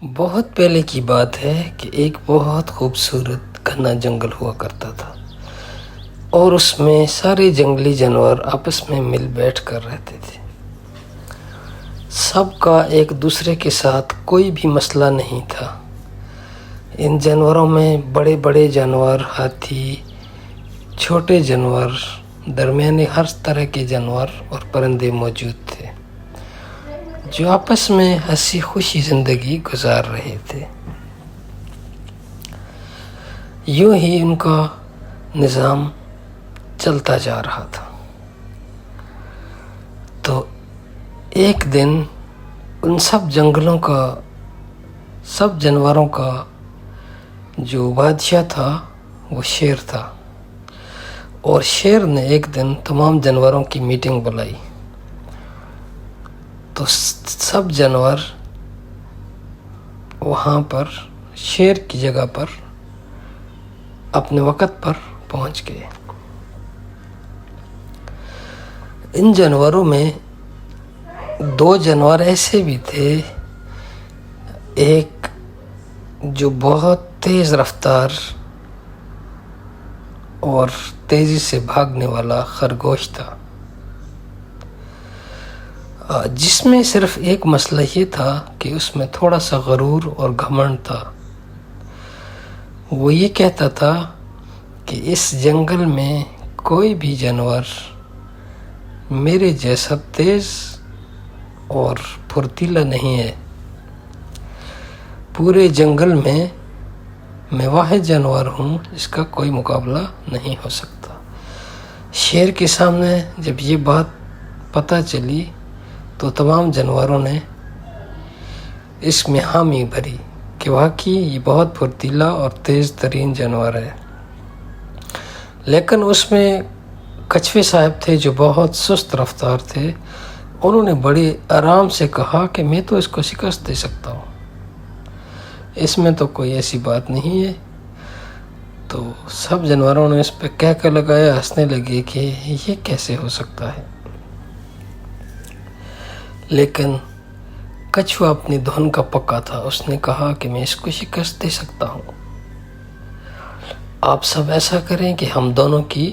بہت پہلے کی بات ہے کہ ایک بہت خوبصورت گھنا جنگل ہوا کرتا تھا اور اس میں سارے جنگلی جانور آپس میں مل بیٹھ کر رہتے تھے۔ سب کا ایک دوسرے کے ساتھ کوئی بھی مسئلہ نہیں تھا۔ ان جانوروں میں بڑے بڑے جانور، ہاتھی، چھوٹے جانور، درمیانے ہر طرح کے جانور اور پرندے موجود تھے جو آپس میں ہنسی خوشی زندگی گزار رہے تھے۔ یوں ہی ان کا نظام چلتا جا رہا تھا۔ تو ایک دن ان سب جانوروں کا جو بادشاہ تھا وہ شیر تھا، اور شیر نے ایک دن تمام جانوروں کی میٹنگ بلائی۔ تو سب جانور وہاں پر شیر کی جگہ پر اپنے وقت پر پہنچ گئے۔ ان جانوروں میں دو جانور ایسے بھی تھے، ایک جو بہت تیز رفتار اور تیزی سے بھاگنے والا خرگوش تھا، جس میں صرف ایک مسئلہ یہ تھا کہ اس میں تھوڑا سا غرور اور گھمنڈ تھا۔ وہ یہ کہتا تھا کہ اس جنگل میں کوئی بھی جانور میرے جیسا تیز اور پھرتیلا نہیں ہے۔ پورے جنگل میں واحد جانور ہوں جس کا کوئی مقابلہ نہیں ہو سکتا۔ شیر کے سامنے جب یہ بات پتہ چلی تو تمام جانوروں نے اس میں حامی بھری کہ واقعی یہ بہت پھرتیلا اور تیز ترین جانور ہے۔ لیکن اس میں کچھوے صاحب تھے جو بہت سست رفتار تھے۔ انہوں نے بڑے آرام سے کہا کہ میں تو اس کو شکست دے سکتا ہوں، اس میں تو کوئی ایسی بات نہیں ہے۔ تو سب جانوروں نے اس پہ کہہ لگایا، ہنسنے لگے کہ یہ کیسے ہو سکتا ہے۔ لیکن کچھوا اپنی دھن کا پکا تھا، اس نے کہا کہ میں اس کو شکست دے سکتا ہوں۔ آپ سب ایسا کریں کہ ہم دونوں کی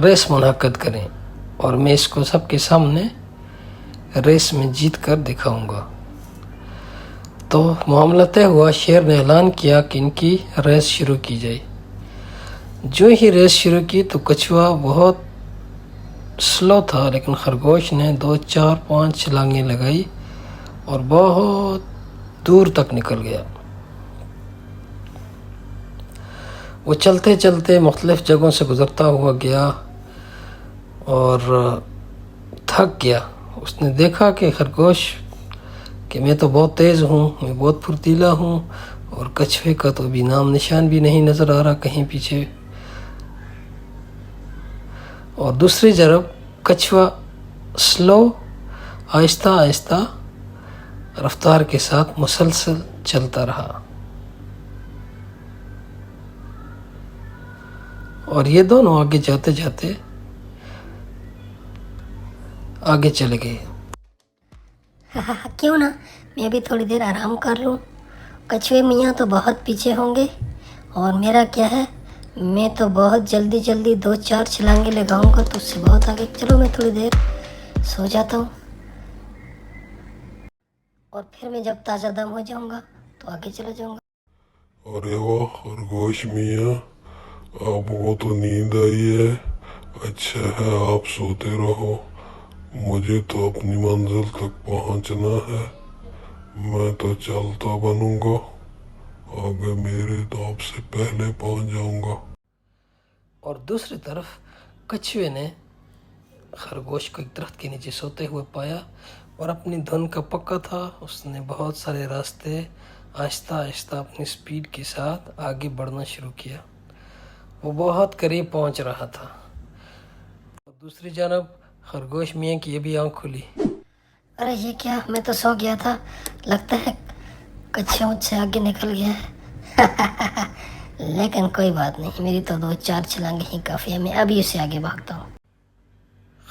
ریس منعقد کریں اور میں اس کو سب کے سامنے ریس میں جیت کر دکھاؤں گا۔ تو معاملہ طے ہوا۔ شیر نے اعلان کیا کہ ان کی ریس شروع کی جائے۔ جو ہی ریس شروع کی تو کچھوا بہت سلو تھا، لیکن خرگوش نے 2 4 5 چھلانگیں لگائی اور بہت دور تک نکل گیا۔ وہ چلتے چلتے مختلف جگہوں سے گزرتا ہوا گیا اور تھک گیا۔ اس نے دیکھا کہ خرگوش کہ میں تو بہت تیز ہوں، میں بہت پھرتیلا ہوں، اور کچھوے کا تو ابھی نام نشان بھی نہیں نظر آ رہا کہیں پیچھے۔ اور دوسری جانب کچھوا سلو، آہستہ آہستہ رفتار کے ساتھ مسلسل چلتا رہا، اور یہ دونوں آگے جاتے جاتے آگے چلے گئے۔ کیوں نہ میں بھی تھوڑی دیر آرام کر لوں۔ کچھوے میاں تو بہت پیچھے ہوں گے، اور میرا کیا ہے، میں تو بہت جلدی 2 4 چھلانگیں لگاؤں گا تو اس سے بہت آگے۔ چلو میں تھوڑی دیر سو جاتا ہوں، اور پھر میں جب تازہ دم ہو جاؤں گا تو آگے چلا جاؤں گا۔ ارے واہ خرگوش میاں، آپ کو تو نیند آئی ہے۔ اچھا ہے آپ سوتے رہو، مجھے تو اپنی منزل تک پہنچنا ہے۔ میں تو چلتا بنوں گا، آگے میرے تو آپ سے پہلے پہنچ جاؤں گا۔ اور دوسری طرف کچھوے نے خرگوش کو ایک درخت کے نیچے سوتے ہوئے پایا، اور اپنی دھن کا پکا تھا۔ اس نے بہت سارے راستے آہستہ آہستہ اپنی سپیڈ کے ساتھ آگے بڑھنا شروع کیا۔ وہ بہت قریب پہنچ رہا تھا، اور دوسری جانب خرگوش میاں کی یہ بھی آنکھ کھلی۔ ارے یہ کیا، میں تو سو گیا تھا، لگتا ہے کچھوا مجھ سے آگے نکل گیا ہے۔ لیکن کوئی بات نہیں، میری تو 2 4 چھلانگیں ہی کافی ہے، میں ابھی اسے آگے بھاگتا ہوں۔